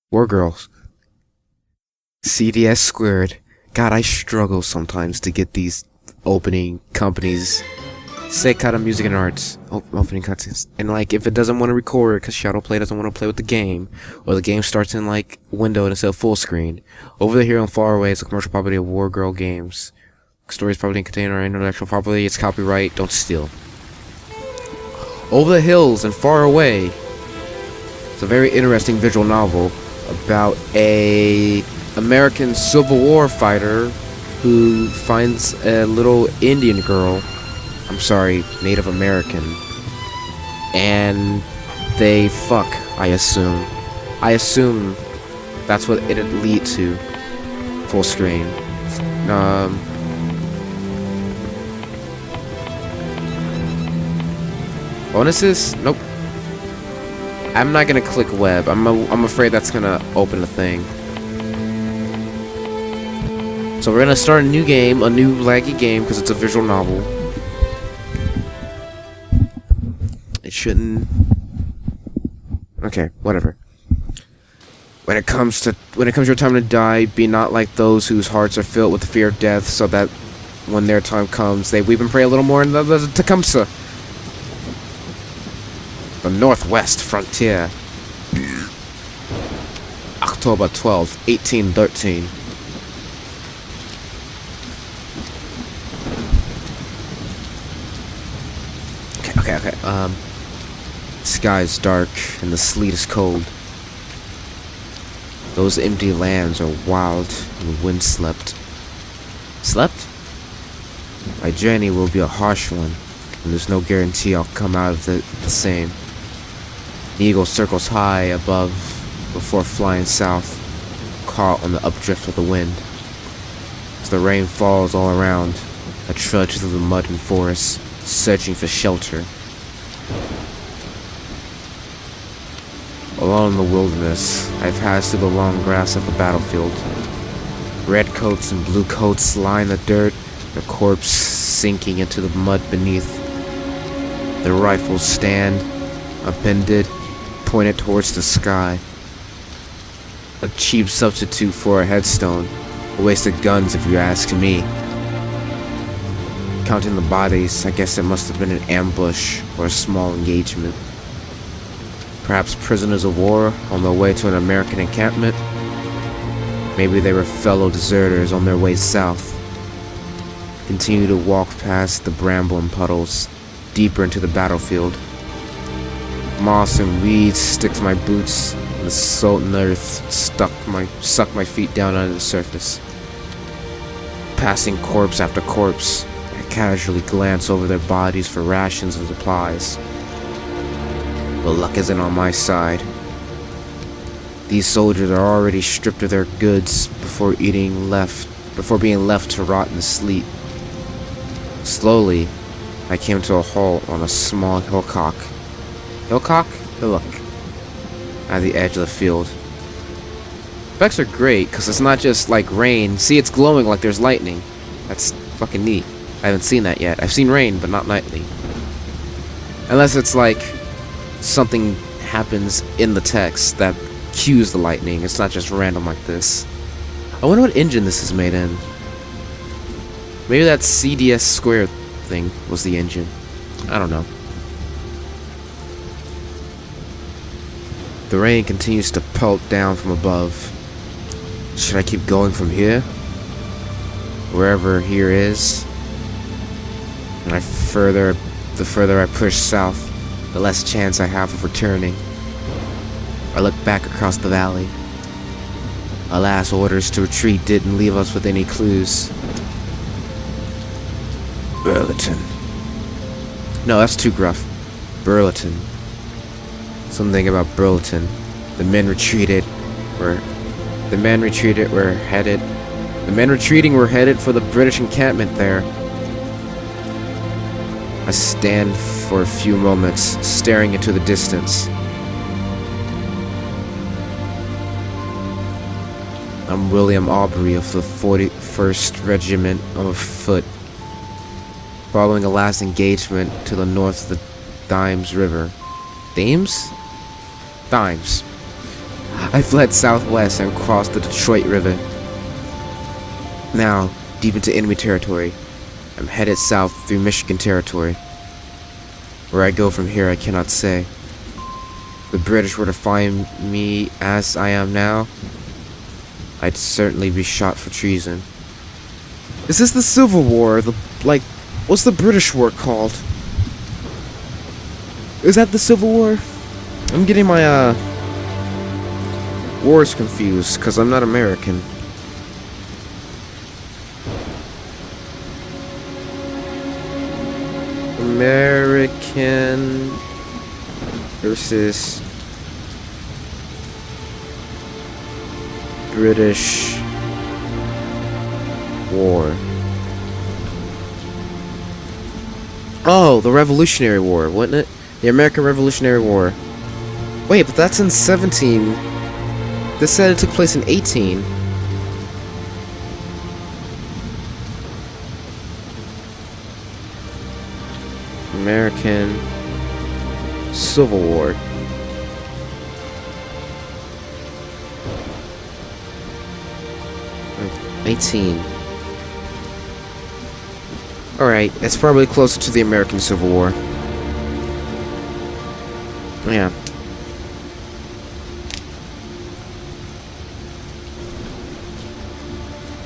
War Girls. CDS squared. God, I struggle sometimes to get these opening companies. Seikata Music and Arts opening cutscenes. And like, if it doesn't want to record because Shadowplay doesn't want to play with the game, or the game starts in like window instead of full screen. Over here and Far Away is a commercial property of War Girl Games. Stories property contained our intellectual property. It's copyright. Don't steal. Over the Hills and Far Away. It's a very interesting visual novel about a American Civil War fighter who finds a little Indian girl. I'm sorry, Native American. And they fuck, I assume. I assume that's what it'd lead to. Full screen. Bonuses? Nope. I'm not gonna click web. I'm afraid that's gonna open the thing. So we're gonna start a new game, a new laggy game, because it's a visual novel. It shouldn't. Okay, whatever. When it comes your time to die, be not like those whose hearts are filled with the fear of death, so that when their time comes, they weep and pray a little more in the Tecumseh. The Northwest Frontier. October 12th, 1813. Okay. Sky is dark and the sleet is cold. Those empty lands are wild and windswept. Slept? My journey will be a harsh one, and there's no guarantee I'll come out of it the same. The eagle circles high above before flying south, caught on the updrift of the wind. As the rain falls all around, I trudge through the mud and forest, searching for shelter. Alone in the wilderness, I pass through the long grass of the battlefield. Red coats and blue coats line the dirt, their corpse sinking into the mud beneath. Their rifles stand, upended, pointed towards the sky. A cheap substitute for a headstone. A waste of guns if you ask me. Counting the bodies, I guess it must have been an ambush or a small engagement. Perhaps prisoners of war on their way to an American encampment. Maybe they were fellow deserters on their way south. Continue to walk past the bramble and puddles, deeper into the battlefield. Moss and weeds stick to my boots, and the salt and earth suck my feet down under the surface. Passing corpse after corpse, I casually glance over their bodies for rations and supplies. But luck isn't on my side. These soldiers are already stripped of their goods before being left to rot in the sleet. Slowly, I came to a halt on a small hillock. Hillock? At the edge of the field. Effects are great, because it's not just like rain. See, it's glowing like there's lightning. That's fucking neat. I haven't seen that yet. I've seen rain, but not lightning. Unless it's like something happens in the text that cues the lightning. It's not just random like this. I wonder what engine this is made in. Maybe that CDS square thing was the engine. I don't know. The rain continues to pelt down from above. Should I keep going from here? Wherever here is? And the further I push south, the less chance I have of returning. I look back across the valley. Alas, orders to retreat didn't leave us with any clues. Burleton. No, that's too gruff. Burleton. Something about Burleton. The men retreating were headed for the British encampment there. I stand for a few moments, staring into the distance. I'm William Aubrey of the 41st Regiment of Foot, following a last engagement to the north of the Thames River. Thames? Thames. I I fled southwest and crossed the Detroit River. Now, deep into enemy territory, I'm headed south through Michigan territory. Where I go from here, I cannot say. If the British were to find me as I am now, I'd certainly be shot for treason. Is this the Civil War? What's the British war called? Is that the Civil War? I'm getting my, wars confused, because I'm not American. American versus British War. Oh, the Revolutionary War, wasn't it? The American Revolutionary War. Wait, but that's in 17. This said it took place in 18. American Civil War. Hmm, 18. Alright, it's probably closer to the American Civil War. Yeah.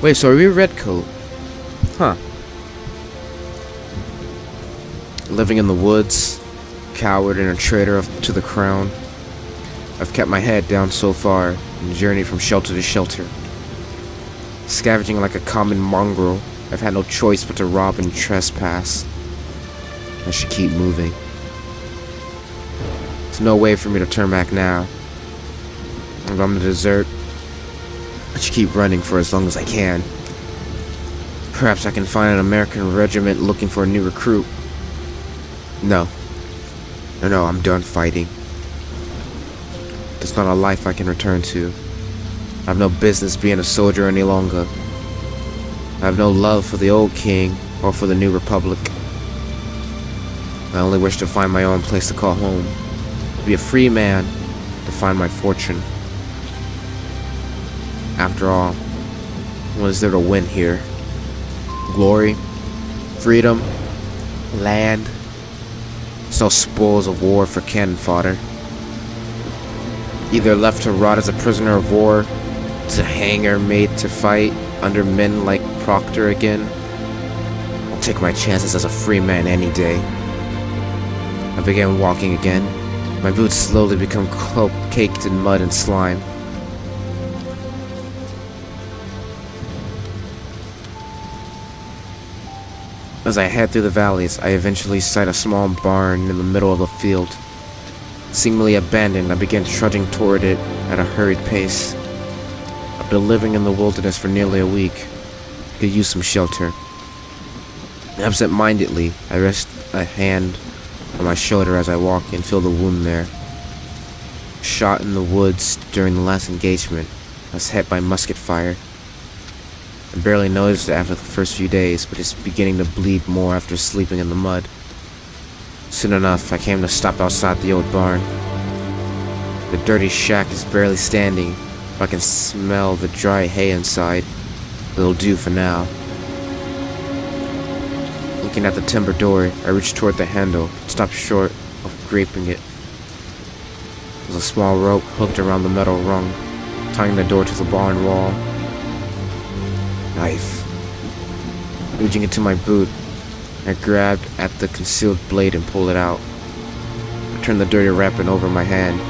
Wait, so are we a redcoat? Huh. Living in the woods, coward and a traitor to the crown. I've kept my head down so far and journeyed from shelter to shelter. Scavenging like a common mongrel, I've had no choice but to rob and trespass. I should keep moving. There's no way for me to turn back now. If I'm to desert, I should keep running for as long as I can. Perhaps I can find an American regiment looking for a new recruit. No, I'm done fighting. There's not a life I can return to. I have no business being a soldier any longer. I have no love for the old king or for the new republic. I only wish to find my own place to call home. To be a free man, to find my fortune. After all, what is there to win here? Glory? Freedom? Land? There's no spoils of war for cannon fodder. Either left to rot as a prisoner of war, to hang or made to fight under men like Proctor again. I'll take my chances as a free man any day. I began walking again. My boots slowly become caked in mud and slime. As I head through the valleys, I eventually sight a small barn in the middle of a field. Seemingly abandoned, I began trudging toward it at a hurried pace. After living in the wilderness for nearly a week, I could use some shelter. Absent-mindedly, I rest a hand on my shoulder as I walk and feel the wound there. Shot in the woods during the last engagement, I was hit by musket fire. I barely noticed it after the first few days, but it's beginning to bleed more after sleeping in the mud. Soon enough, I came to stop outside the old barn. The dirty shack is barely standing, but I can smell the dry hay inside. It'll do for now. Looking at the timber door, I reached toward the handle, stopped short of gripping it. There was a small rope hooked around the metal rung, tying the door to the barn wall. Knife. Reaching into my boot, I grabbed at the concealed blade and pulled it out. I turned the dirty wrapping over my hand,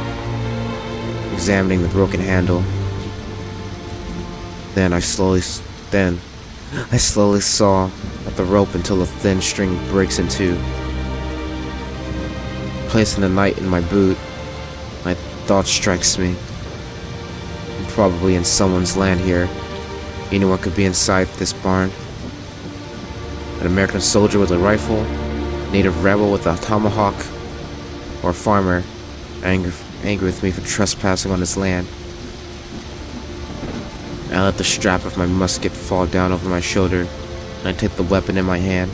examining the broken handle. Then I slowly saw at the rope until the thin string breaks in two. Placing the knife in my boot, my thought strikes me. I'm probably in someone's land here. Anyone could be inside this barn. An American soldier with a rifle, native rebel with a tomahawk, or a farmer angry with me for trespassing on his land. I let the strap of my musket fall down over my shoulder, and I take the weapon in my hand.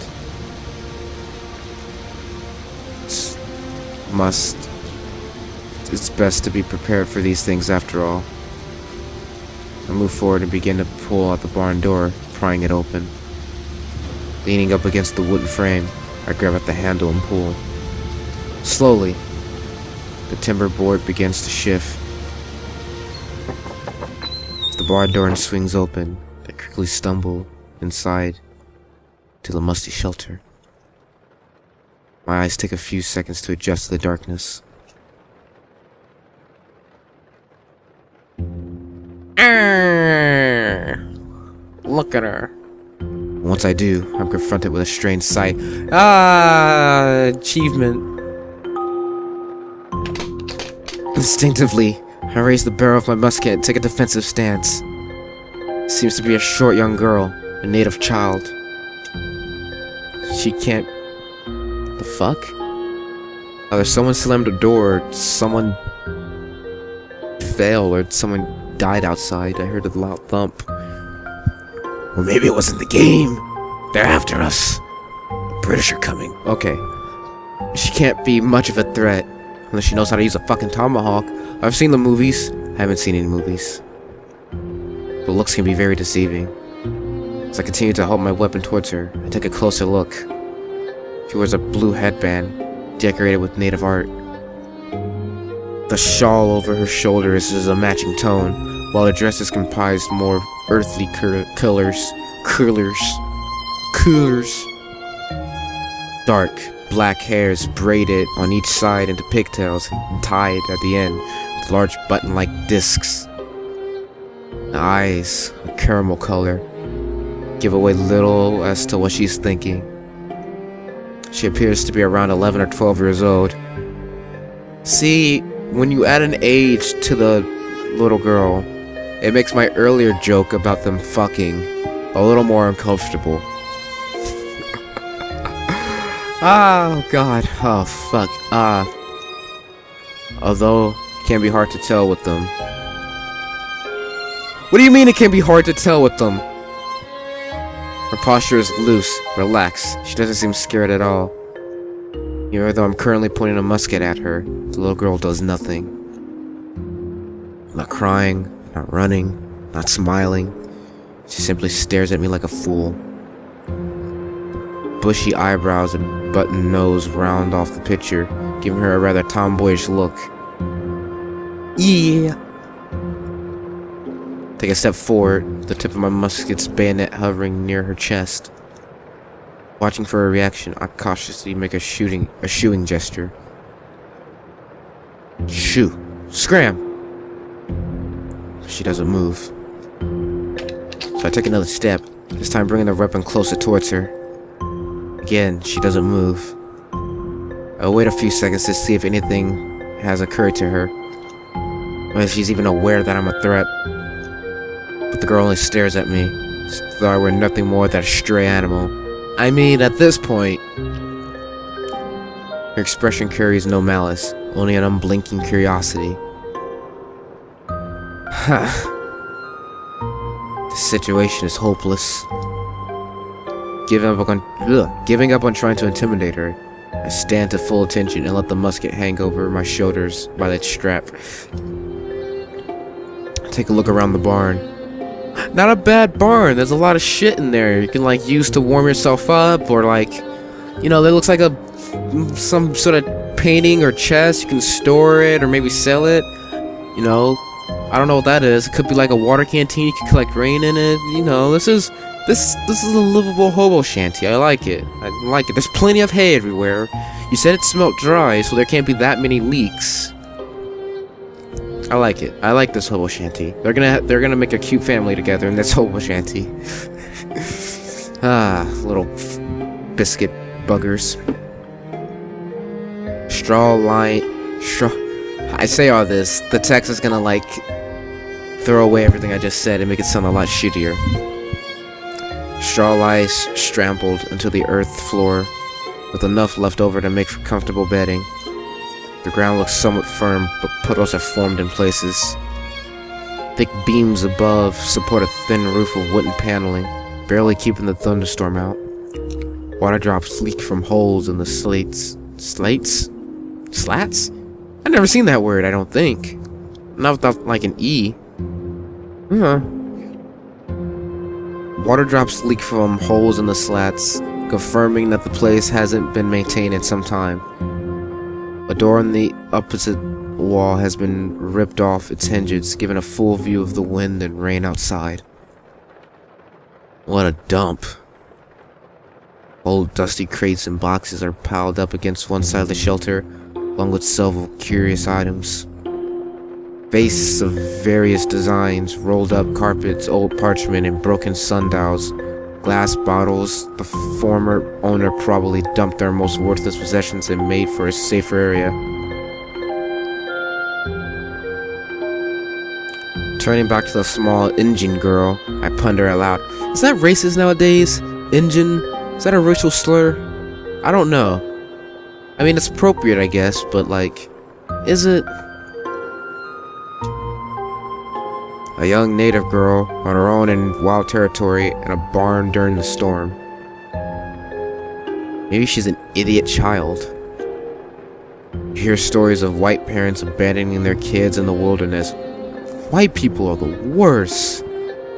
It's best to be prepared for these things after all. I move forward and begin to pull out the barn door, prying it open. Leaning up against the wooden frame, I grab at the handle and pull. Slowly, the timber board begins to shift. As the barn door swings open, I quickly stumble inside to the musty shelter. My eyes take a few seconds to adjust to the darkness. Look at her. Once I do, I'm confronted with a strange sight. Achievement. Instinctively, I raise the barrel of my musket and take a defensive stance. Seems to be a short young girl, a native child. She can't... The fuck? Either someone slammed a door, or someone fell, or someone died outside. I heard a loud thump. Or maybe it wasn't the game. They're after us. The British are coming. Okay. She can't be much of a threat. Unless she knows how to use a fucking tomahawk. I've seen the movies. I haven't seen any movies. The looks can be very deceiving. As I continue to hold my weapon towards her, I take a closer look. She wears a blue headband, decorated with native art. The shawl over her shoulders is a matching tone, while the dress is comprised more earthly colors. Dark, black hairs braided on each side into pigtails and tied at the end with large button-like discs. The eyes, a caramel color, give away little as to what she's thinking. She appears to be around 11 or 12 years old. See, when you add an age to the little girl, it makes my earlier joke about them fucking a little more uncomfortable. Oh god, oh fuck, although it can be hard to tell with them. What do you mean it can be hard to tell with them? Her posture is loose, relaxed. She doesn't seem scared at all. Even though I'm currently pointing a musket at her, the little girl does nothing. Not crying, not running, not smiling. She simply stares at me like a fool. Bushy eyebrows and button nose round off the picture, giving her a rather tomboyish look. Yeah. Take a step forward, the tip of my musket's bayonet hovering near her chest. Watching for a reaction, I cautiously make a shooing gesture. Shoo! Scram! She doesn't move. So I take another step, this time bringing the weapon closer towards her. Again, she doesn't move. I'll wait a few seconds to see if anything has occurred to her, or if she's even aware that I'm a threat. But the girl only stares at me, as though I were nothing more than a stray animal. I mean, at this point, her expression carries no malice, only an unblinking curiosity. The situation is hopeless. Giving up on trying to intimidate her, I stand to full attention and let the musket hang over my shoulders by its strap. Take a look around the barn. Not a bad barn. There's a lot of shit in there you can like use to warm yourself up, or like, you know, it looks like some sort of painting or chest. You can store it or maybe sell it. You know, I don't know what that is. It could be like a water canteen. You can collect rain in it. You know, this is a livable hobo shanty. I like it. I like it. There's plenty of hay everywhere. You said it smelled dry, so there can't be that many leaks. I like it. I like this hobo shanty. They're gonna make a cute family together in this hobo shanty. Little biscuit buggers. Straw. I say all this. The text is gonna like throw away everything I just said and make it sound a lot shittier. Straw lies strampled into the earth floor, with enough left over to make for comfortable bedding. The ground looks somewhat firm, but puddles have formed in places. Thick beams above support a thin roof of wooden paneling, barely keeping the thunderstorm out. Water drops leak from holes in the slates. Slates? Slats? I've never seen that word, I don't think. Not without, like, an E. Water drops leak from holes in the slats, confirming that the place hasn't been maintained in some time. A door on the opposite wall has been ripped off its hinges, giving a full view of the wind and rain outside. What a dump. Old dusty crates and boxes are piled up against one side of the shelter, along with several curious items. Vases of various designs, rolled up carpets, old parchment, and broken sundials. Glass bottles. The former owner probably dumped their most worthless possessions and made for a safer area. Turning back to the small Indian girl, I ponder aloud. Is that racist nowadays? Indian? Is that a racial slur? I don't know. I mean, it's appropriate, I guess, but like, is it? A young native girl on her own in wild territory in a barn during the storm. Maybe she's an idiot child. You hear stories of white parents abandoning their kids in the wilderness. White people are the worst.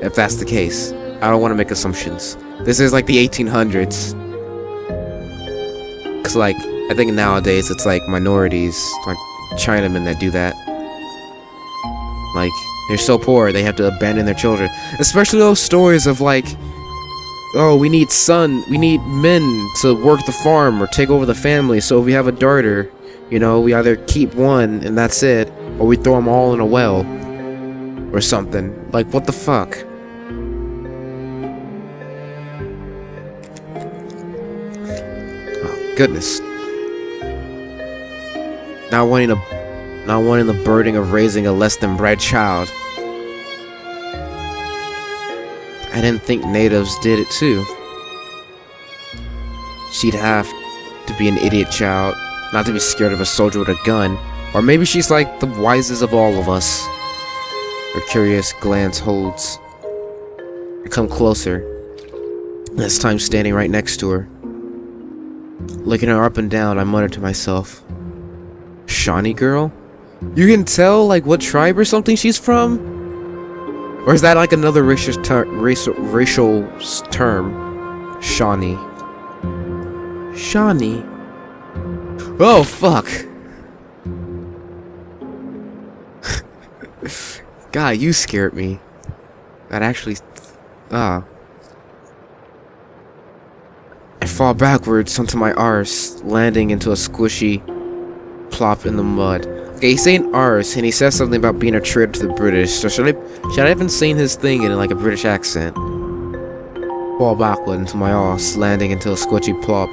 If that's the case, I don't want to make assumptions. This is like the 1800s. Cause like, I think nowadays it's like minorities, like Chinamen that do that. Like, they're so poor, they have to abandon their children. Especially those stories of like, oh, we need men to work the farm or take over the family. So if we have a daughter, you know, we either keep one and that's it, or we throw them all in a well. Or something. Like, what the fuck? Oh, goodness. Not wanting the burden of raising a less than bright child. I didn't think natives did it too. She'd have to be an idiot child, not to be scared of a soldier with a gun. Or maybe she's like the wisest of all of us. Her curious glance holds. I come closer. This time standing right next to her. Looking her up and down, I mutter to myself. Shawnee girl? You can tell, like, what tribe or something she's from? Or is that like another racial term? Shawnee. Shawnee? Oh, fuck! God, you scared me. That actually... I fall backwards onto my arse, landing into a squishy plop in the mud. Okay, he's saying arse, and he says something about being a traitor to the British, so should I have been saying his thing in like a British accent? Fall backward into my arse, landing into a squishy plop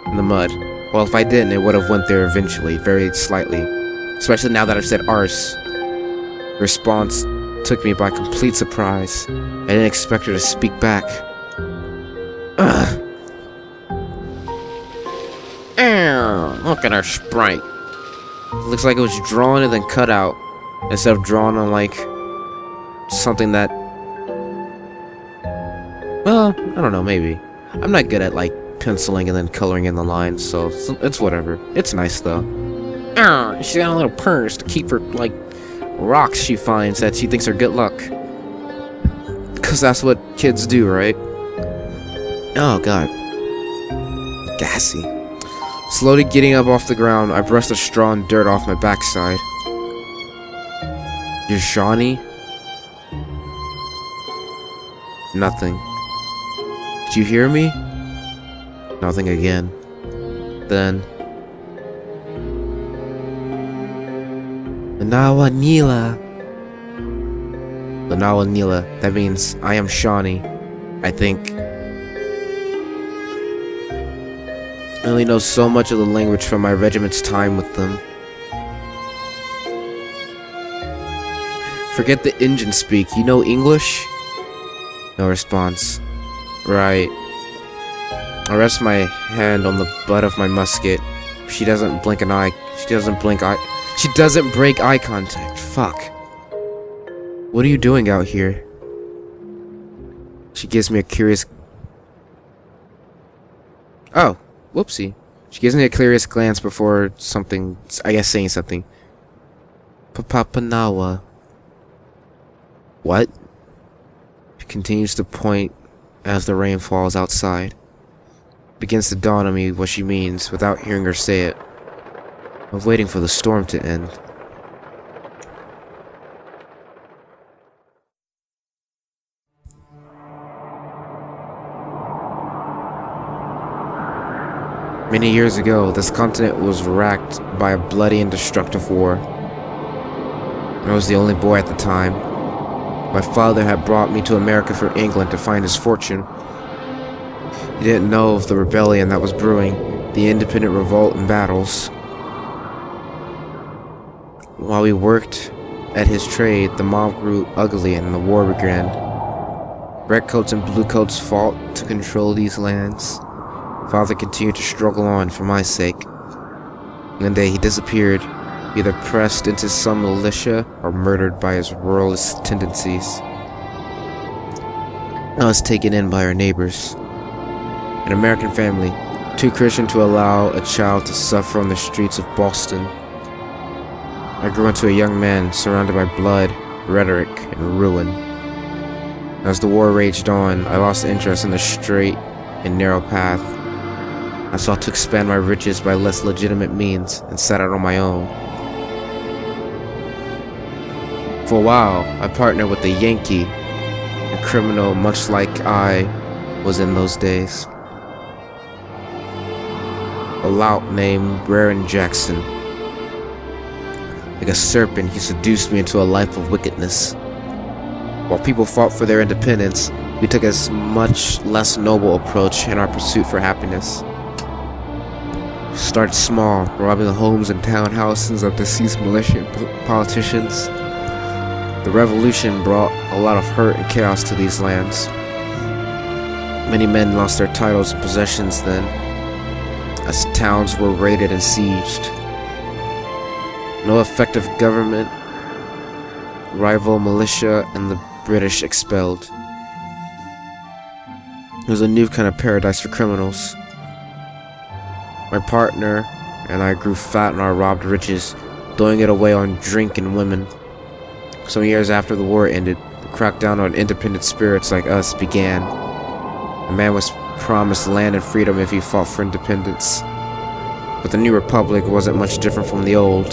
in the mud. Well, if I didn't, it would have went there eventually, very slightly. Especially now that I've said arse. Response took me by complete surprise. I didn't expect her to speak back. Ugh. Look at her sprite. Looks like it was drawn and then cut out, instead of drawn on like something that, well, I don't know, maybe. I'm not good at like penciling and then coloring in the lines, so it's whatever. It's nice though. She's got a little purse to keep her like rocks she finds that she thinks are good luck. Cause that's what kids do, right? Oh god. Gassy. Slowly getting up off the ground, I brushed the straw and dirt off my backside. You're Shawnee? Nothing. Did you hear me? Nothing again. Then... Lanawa Nila. Lanawa Nila. That means I am Shawnee. I think. I only know so much of the language from my regiment's time with them. Forget the Indian speak. You know English? No response. Right. I rest my hand on the butt of my musket. She doesn't blink an eye. She doesn't break eye contact. Fuck. What are you doing out here? She gives me a curious... Oh. Whoopsie. She gives me a curious glance before something... I guess saying something. Papapanawa. What? She continues to point as the rain falls outside. It begins to dawn on me what she means without hearing her say it. I'm waiting for the storm to end. Many years ago, this continent was racked by a bloody and destructive war. I was the only boy at the time. My father had brought me to America from England to find his fortune. He didn't know of the rebellion that was brewing, the independent revolt and battles. While we worked at his trade, the mob grew ugly and the war began. Redcoats and bluecoats fought to control these lands. Father continued to struggle on for my sake. One day he disappeared, either pressed into some militia or murdered by his royalist tendencies. I was taken in by our neighbors. An American family, too Christian to allow a child to suffer on the streets of Boston. I grew into a young man surrounded by blood, rhetoric, and ruin. As the war raged on, I lost interest in the straight and narrow path. I sought to expand my riches by less legitimate means and set out on my own. For a while, I partnered with a Yankee, a criminal much like I was in those days. A lout named Baron Jackson. Like a serpent, he seduced me into a life of wickedness. While people fought for their independence, we took a much less noble approach in our pursuit for happiness. Started small, robbing the homes and townhouses of deceased militia and politicians. The revolution brought a lot of hurt and chaos to these lands. Many men lost their titles and possessions then, as towns were raided and sieged. No effective government, rival militia, and the British expelled. It was a new kind of paradise for criminals. My partner and I grew fat on our robbed riches, throwing it away on drink and women. Some years after the war ended, the crackdown on independent spirits like us began. A man was promised land and freedom if he fought for independence. But the new republic wasn't much different from the old.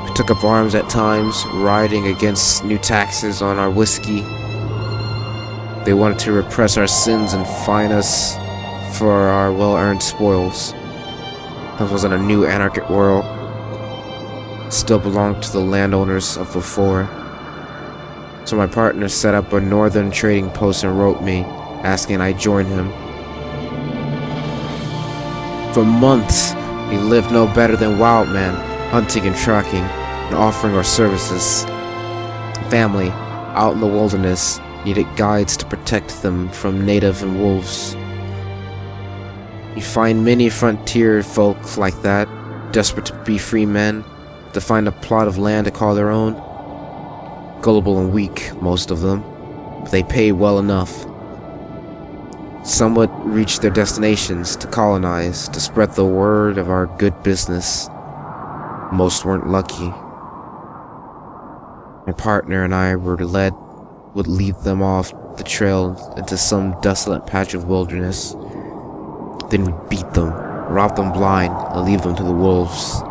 We took up arms at times, rioting against new taxes on our whiskey. They wanted to repress our sins and fine us for our well-earned spoils. That wasn't a new anarchic world. It still belonged to the landowners of before. So my partner set up a northern trading post and wrote me, asking I join him. For months, we lived no better than wild men, hunting and tracking, and offering our services. Family, out in the wilderness, needed guides to protect them from native and wolves. You find many frontier folk like that, desperate to be free men, to find a plot of land to call their own. Gullible and weak, most of them, but they pay well enough. Some would reach their destinations to colonize, to spread the word of our good business. Most weren't lucky. My partner and I would lead them off the trail into some desolate patch of wilderness. Then we'd beat them, rob them blind, and leave them to the wolves.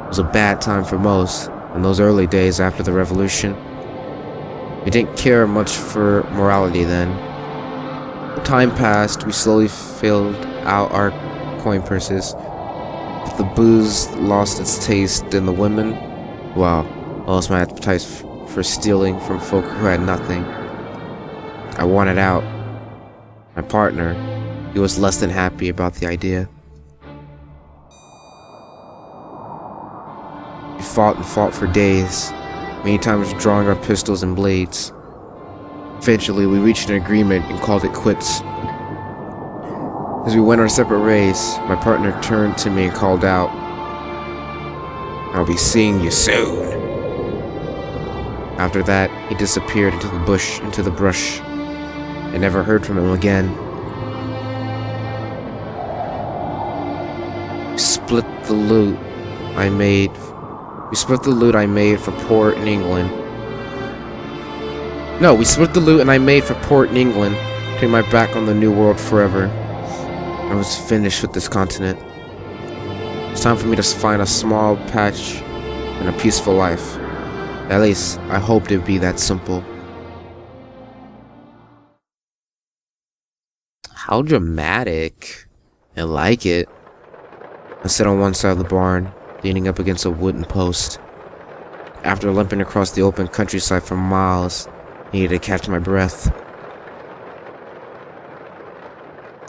It was a bad time for most, in those early days after the revolution. We didn't care much for morality then. Time passed, we slowly filled out our coin purses. But the booze lost its taste, and the women, well, I lost my appetite for stealing from folk who had nothing. I wanted out. My partner, he was less than happy about the idea. We fought and fought for days, many times drawing our pistols and blades. Eventually, we reached an agreement and called it quits. As we went our separate ways, my partner turned to me and called out, "I'll be seeing you soon." After that, he disappeared into the brush. I never heard from him again. We split the loot I made for port in England. No, we split the loot and I made for port in England, turning my back on the new world forever. I was finished with this continent. It's time for me to find a small patch and a peaceful life. At least, I hoped it'd be that simple. How dramatic. I like it. I sit on one side of the barn, leaning up against a wooden post. After limping across the open countryside for miles, I needed to catch my breath.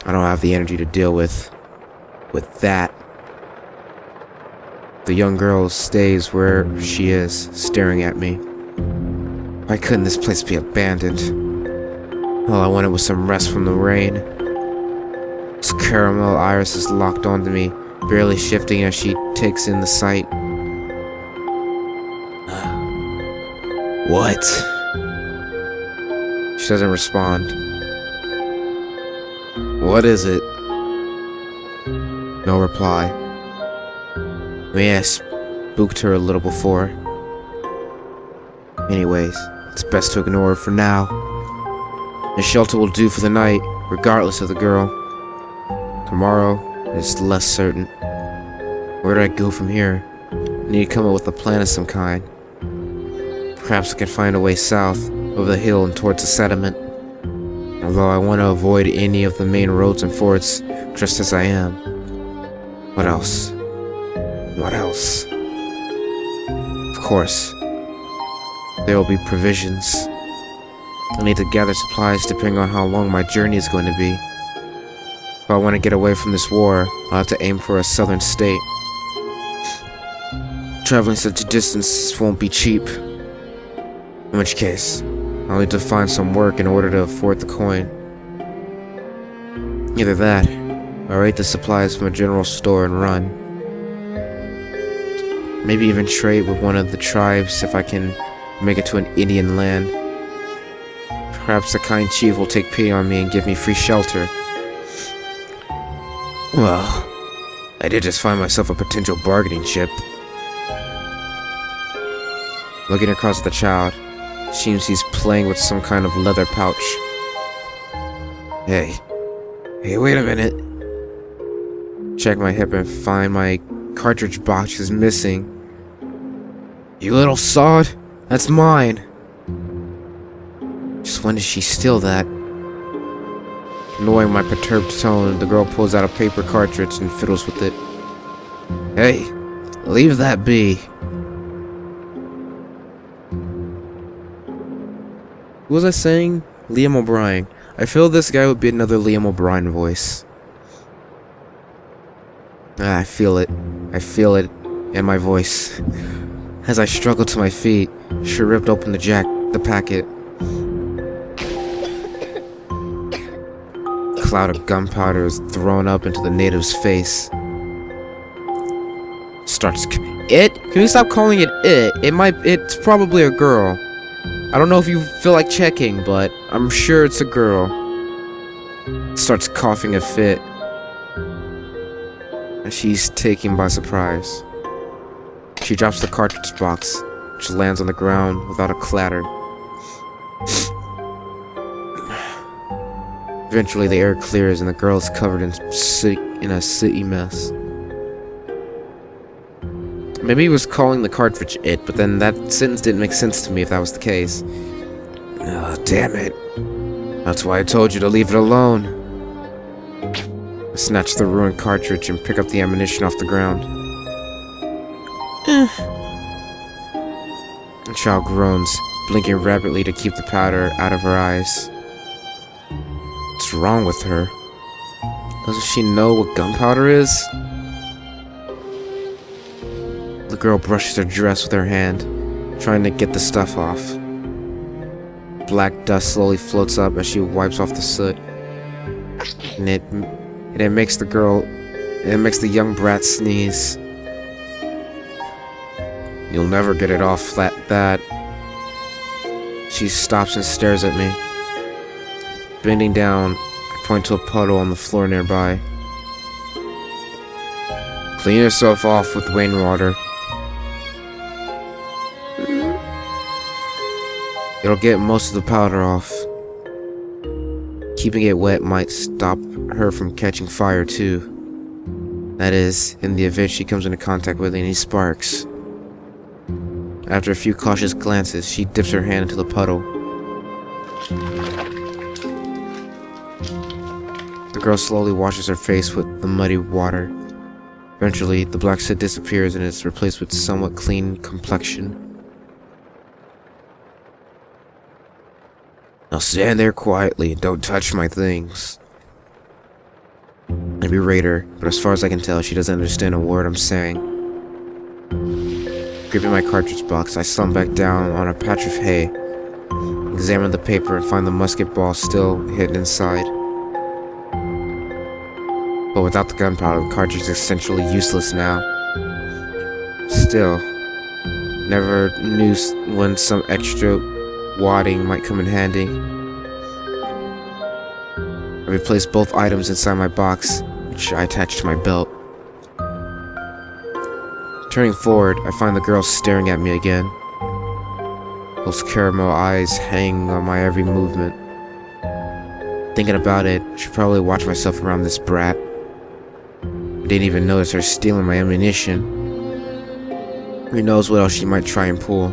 I don't have the energy to deal with that. The young girl stays where she is, staring at me. Why couldn't this place be abandoned? All I wanted was some rest from the rain. This caramel iris is locked onto me, barely shifting as she takes in the sight. What? She doesn't respond. What is it? No reply. Maybe I spooked her a little before. Anyways, it's best to ignore her for now. The shelter will do for the night, regardless of the girl. Tomorrow is less certain. Where do I go from here? I need to come up with a plan of some kind. Perhaps I can find a way south, over the hill and towards the settlement. Although I want to avoid any of the main roads and forts, just as I am. What else? What else? Of course, there will be provisions. I need to gather supplies depending on how long my journey is going to be. If I want to get away from this war, I'll have to aim for a southern state. Traveling such a distance won't be cheap. In which case, I'll need to find some work in order to afford the coin. Either that, or raid the supplies from a general store and run. Maybe even trade with one of the tribes if I can make it to an Indian land. Perhaps the kind chief will take pity on me and give me free shelter. Well, I did just find myself a potential bargaining chip. Looking across at the child, seems he's playing with some kind of leather pouch. Hey, wait a minute. Check my hip and find my cartridge box is missing. You little sod, that's mine. Just when did she steal that? Knowing my perturbed tone, the girl pulls out a paper cartridge and fiddles with it. Hey, leave that be. Who was I saying? Liam O'Brien. I feel this guy would be another Liam O'Brien voice. I feel it. I feel it in my voice. As I struggle to my feet, she ripped open the packet. A cloud of gunpowder is thrown up into the native's face. It? Can you stop calling it it? It's probably a girl. I don't know if you feel like checking, but I'm sure it's a girl. It starts coughing a fit. And she's taken by surprise. She drops the cartridge box, which lands on the ground without a clatter. Eventually the air clears and the girl is covered in a city mess. Maybe he was calling the cartridge it, but then that sentence didn't make sense to me if that was the case. Oh, damn it. That's why I told you to leave it alone. I snatch the ruined cartridge and pick up the ammunition off the ground. The child groans, blinking rapidly to keep the powder out of her eyes. What's wrong with her? Doesn't she know what gunpowder is? The girl brushes her dress with her hand, trying to get the stuff off. Black dust slowly floats up as she wipes off the soot. And it makes the young brat sneeze. You'll never get it off that. She stops and stares at me. Bending down, I point to a puddle on the floor nearby. Clean yourself off with rainwater. It'll get most of the powder off. keeping it wet might stop her from catching fire too. That is, in the event she comes into contact with any sparks. After a few cautious glances, she dips her hand into the puddle. The girl slowly washes her face with the muddy water. Eventually, the black soot disappears and is replaced with somewhat clean complexion. Now stand there quietly and don't touch my things. I berate her, but as far as I can tell, she doesn't understand a word I'm saying. Gripping my cartridge box, I slump back down on a patch of hay, examine the paper, and find the musket ball still hidden inside. But without the gunpowder, the cartridge is essentially useless now. Still, never knew when some extra wadding might come in handy. I replaced both items inside my box, which I attached to my belt. Turning forward, I find the girl staring at me again. Those caramel eyes hanging on my every movement. Thinking about it, I should probably watch myself around this brat. I didn't even notice her stealing my ammunition. Who knows what else she might try and pull.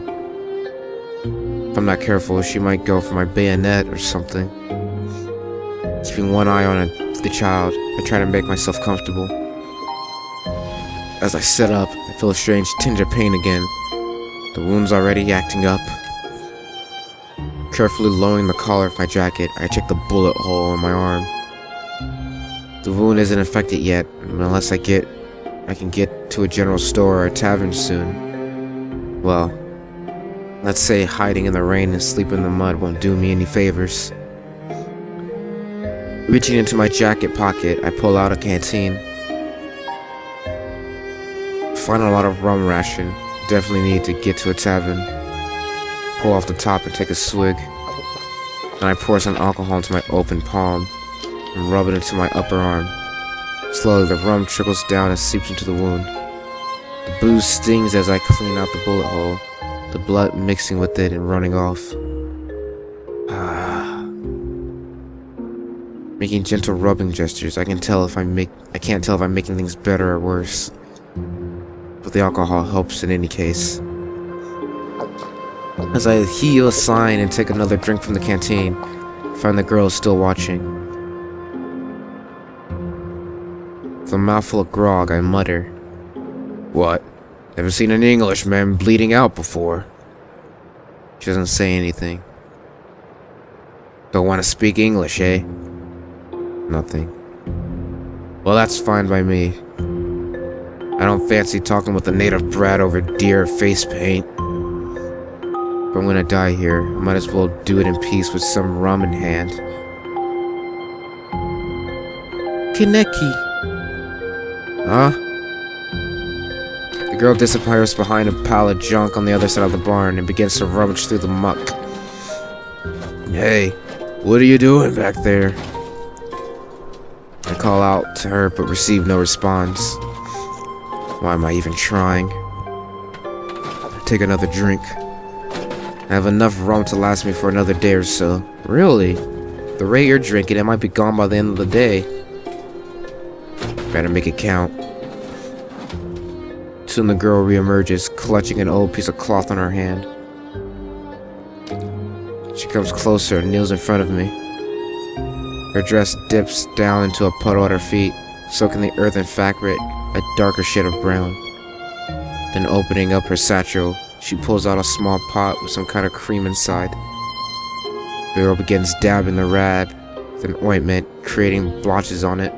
If I'm not careful, she might go for my bayonet or something. Keeping one eye on the child, I try to make myself comfortable. As I sit up, I feel a strange tinge of pain again. The wound's already acting up. Carefully lowering the collar of my jacket, I check the bullet hole in my arm. The wound isn't infected yet, unless I can get to a general store or a tavern soon. Well, let's say hiding in the rain and sleeping in the mud won't do me any favors. Reaching into my jacket pocket, I pull out a canteen. Find a lot of rum ration. Definitely need to get to a tavern. Pull off the top and take a swig. Then I pour some alcohol into my open palm and rub it into my upper arm. Slowly, the rum trickles down and seeps into the wound. The booze stings as I clean out the bullet hole, the blood mixing with it and running off. Making gentle rubbing gestures, I can't tell if I'm making things better or worse. But the alcohol helps in any case. As I heave a sign and take another drink from the canteen, I find the girl is still watching. With a mouthful of grog, I mutter, "What? Never seen an Englishman bleeding out before." She doesn't say anything. "Don't want to speak English, eh?" Nothing. Well, that's fine by me. I don't fancy talking with a native brat over deer face paint. If I'm gonna die here, I might as well do it in peace with some rum in hand. Kineki. Huh? The girl disappears behind a pile of junk on the other side of the barn and begins to rummage through the muck. "Hey, what are you doing back there?" I call out to her but receive no response. Why am I even trying? I take another drink. I have enough rum to last me for another day or so. Really? The rate you're drinking, it might be gone by the end of the day. Better make it count. Soon the girl reemerges, clutching an old piece of cloth in her hand. She comes closer and kneels in front of me. Her dress dips down into a puddle at her feet, soaking the earthen fabric a darker shade of brown. Then opening up her satchel, she pulls out a small pot with some kind of cream inside. The girl begins dabbing the rag with an ointment, creating blotches on it.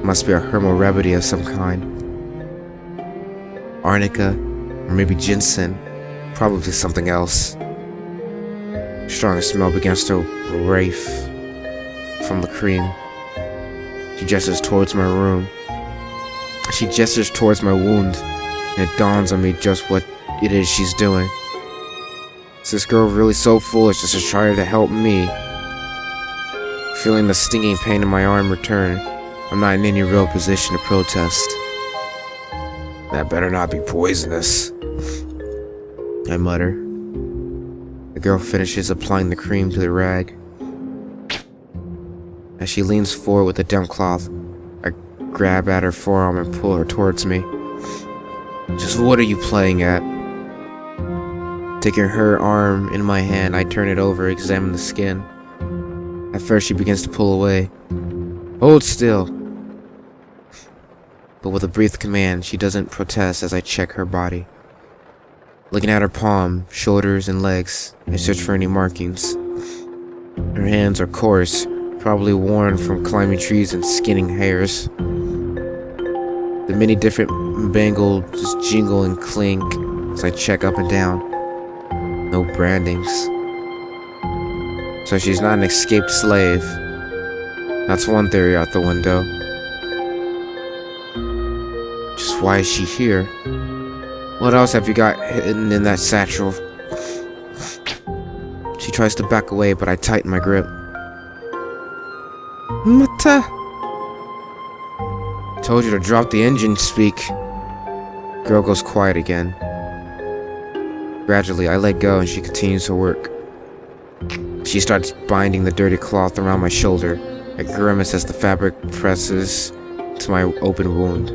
Must be a herbal remedy of some kind. Arnica, or maybe ginseng, probably something else. Stronger smell begins to rafe from the cream. She gestures towards my room. She gestures towards my wound, and it dawns on me just what it is she's doing. Is this girl really so foolish as to try to help me? Feeling the stinging pain in my arm return, I'm not in any real position to protest. That better not be poisonous, I mutter. The girl finishes applying the cream to the rag. As she leans forward with a damp cloth, I grab at her forearm and pull her towards me. Just what are you playing at? Taking her arm in my hand, I turn it over, examine the skin. At first she begins to pull away. Hold still. But with a brief command, she doesn't protest as I check her body. Looking at her palm, shoulders, and legs, I search for any markings. Her hands are coarse, probably worn from climbing trees and skinning hairs. The many different bangles just jingle and clink as I check up and down. No brandings. So she's not an escaped slave. That's one theory out the window. Just why is she here? What else have you got hidden in that satchel? She tries to back away, but I tighten my grip. Mata! Told you to drop the engine, speak. Girl goes quiet again. Gradually, I let go and she continues her work. She starts binding the dirty cloth around my shoulder. I grimace as the fabric presses to my open wound.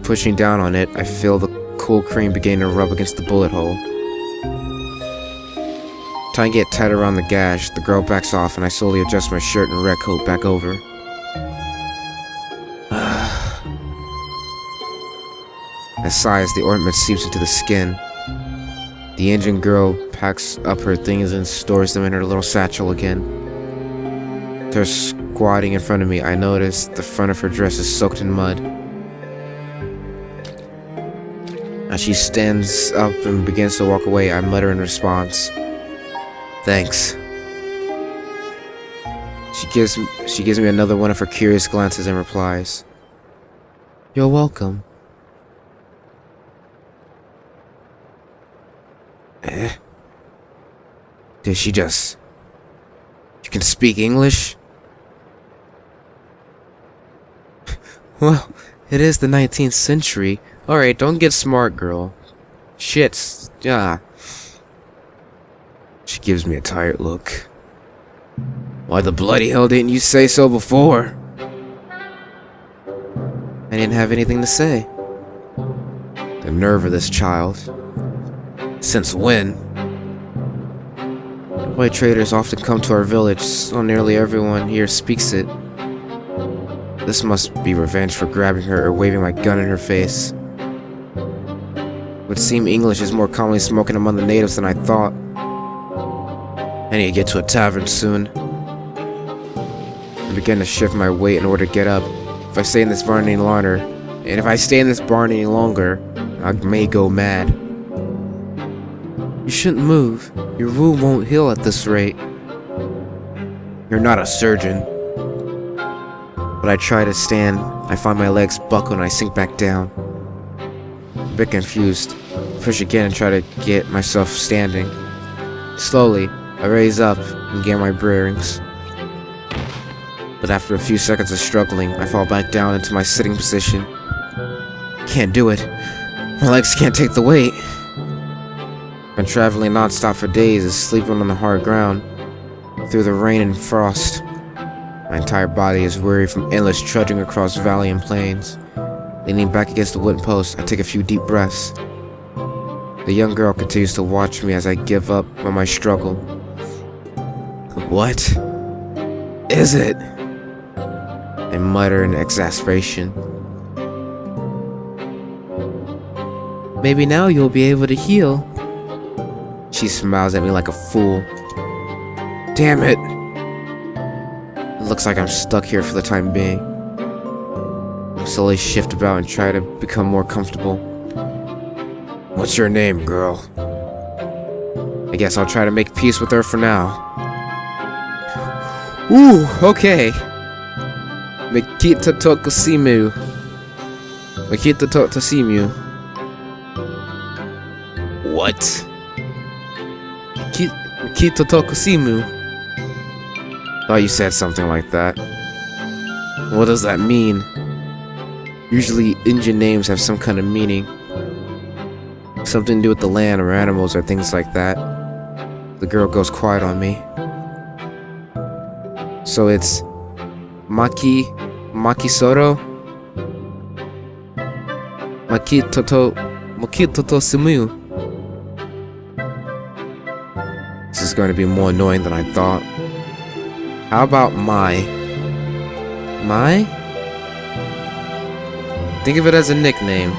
Pushing down on it, I feel the cool cream beginning to rub against the bullet hole. Tying it tight around the gash, the girl backs off and I slowly adjust my shirt and red coat back over. I sigh as the ointment seeps into the skin. The engine girl packs up her things and stores them in her little satchel again. They're squatting in front of me. I notice the front of her dress is soaked in mud. As she stands up and begins to walk away, I mutter in response, "Thanks." She gives me another one of her curious glances and replies, "You're welcome." Did she just... You can speak English? Well, it is the 19th century. Alright, don't get smart, girl. Shit, yeah. She gives me a tired look. Why the bloody hell didn't you say so before? I didn't have anything to say. The nerve of this child. Since when? White traders often come to our village, so nearly everyone here speaks it. This must be revenge for grabbing her or waving my gun in her face. It would seem English is more commonly spoken among the natives than I thought. I need to get to a tavern soon. I begin to shift my weight in order to get up. If I stay in this barn any longer, I may go mad. You shouldn't move. Your wound won't heal at this rate. You're not a surgeon. But I try to stand. I find my legs buckle and I sink back down. A bit confused. Push again and try to get myself standing. Slowly, I raise up and get my bearings. But after a few seconds of struggling, I fall back down into my sitting position. Can't do it. My legs can't take the weight. Been traveling non-stop for days and sleeping on the hard ground through the rain and frost. My entire body is weary from endless trudging across valley and plains. Leaning back against the wooden post, I take a few deep breaths. The young girl continues to watch me as I give up on my struggle. What is it? I mutter in exasperation. Maybe now you'll be able to heal. She smiles at me like a fool. Damn it! It looks like I'm stuck here for the time being. I slowly shift about and try to become more comfortable. What's your name, girl? I guess I'll try to make peace with her for now. Ooh, okay. Mikita Tokosimu. Mikita Tokosimu. What? Mikita Tokosimu. Thought you said something like that. What does that mean? Usually Indian names have some kind of meaning. Something to do with the land or animals or things like that. The girl goes quiet on me. So it's Makisoro? Makitoto Sumu. This is going to be more annoying than I thought. How about Mai? Mai? Think of it as a nickname.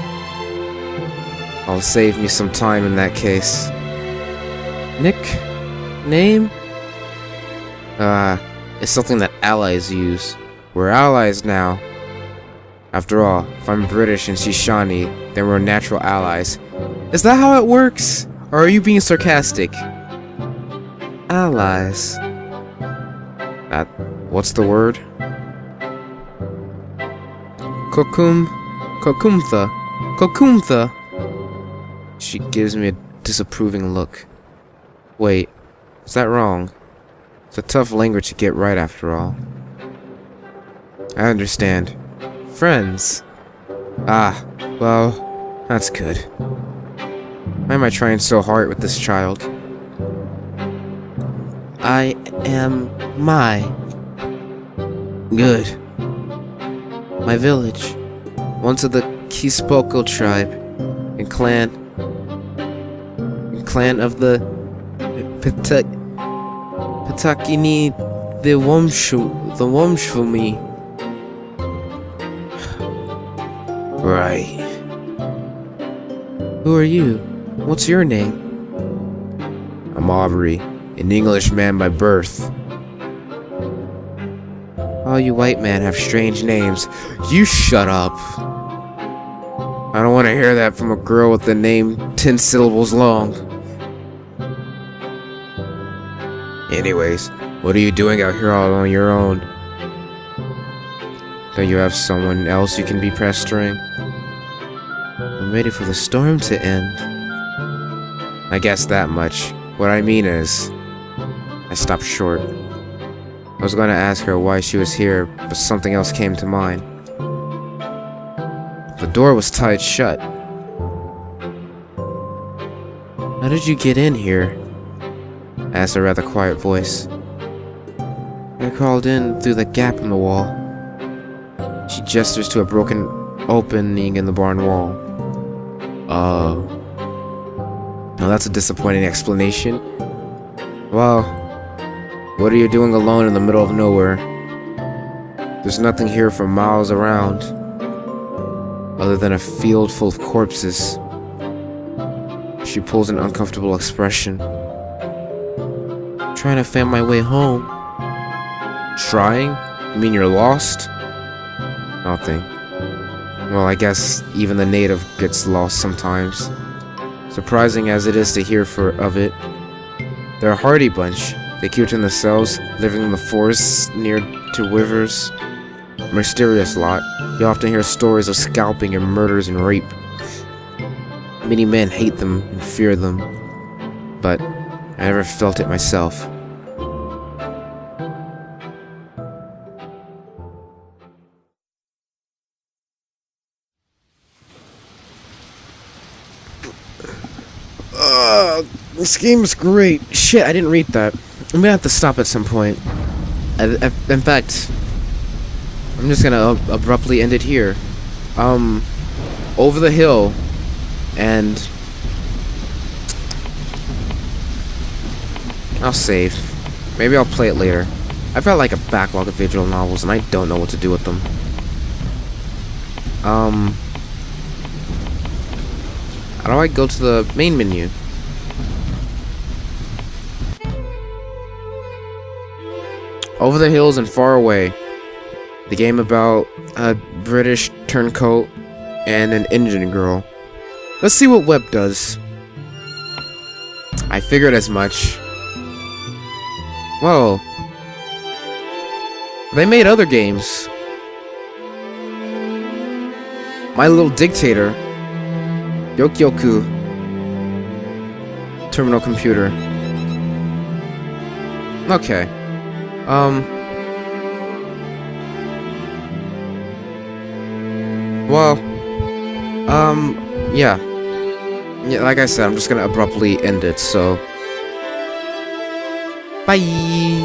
I'll save me some time in that case. Name? It's something that allies use. We're allies now. After all, if I'm British and she's Shawnee, then we're natural allies. Is that how it works? Or are you being sarcastic? Allies. What's the word? Kokumtha. She gives me a disapproving look. Wait, is that wrong? It's a tough language to get right after all. I understand. Friends. Ah, well, that's good. Why am I trying so hard with this child? I am Mai. Good. My village. Once of the Kispoko tribe. And clan of the Patakini the Womshfumi. Right. Who are you? What's your name? I'm Aubrey, an Englishman by birth. All you white men have strange names. You shut up. I don't want to hear that from a girl with a name 10 syllables long. Anyways, what are you doing out here all on your own? Don't you have someone else you can be pestering? I'm ready for the storm to end. I guess that much. What I mean is... I stopped short. I was going to ask her why she was here, but something else came to mind. The door was tied shut. How did you get in here? Asked a rather quiet voice. I crawled in through the gap in the wall. She gestures to a broken opening in the barn wall. Oh. Now that's a disappointing explanation. Well, what are you doing alone in the middle of nowhere? There's nothing here for miles around, other than a field full of corpses. She pulls an uncomfortable expression. Trying to find my way home. Trying? You mean you're lost? Nothing. Well, I guess even the native gets lost sometimes. Surprising as it is to hear of it. They're a hardy bunch. They keep to themselves, living in the forests near to rivers. Mysterious lot. You often hear stories of scalping and murders and rape. Many men hate them and fear them, but I never felt it myself. This game's great. Shit, I didn't read that. I'm gonna have to stop at some point. In fact, I'm just gonna abruptly end it here. Over the hill, and I'll save. Maybe I'll play it later. I've got like a backlog of visual novels, and I don't know what to do with them. How do I go to the main menu? Over the Hills and Far Away. The game about a British turncoat and an Indian girl. Let's see what Web does. I figured as much. Whoa. They made other games. My Little Dictator. Yokyoku. Terminal computer. Okay. Well, yeah. Yeah, like I said, I'm just gonna abruptly end it, so... Bye!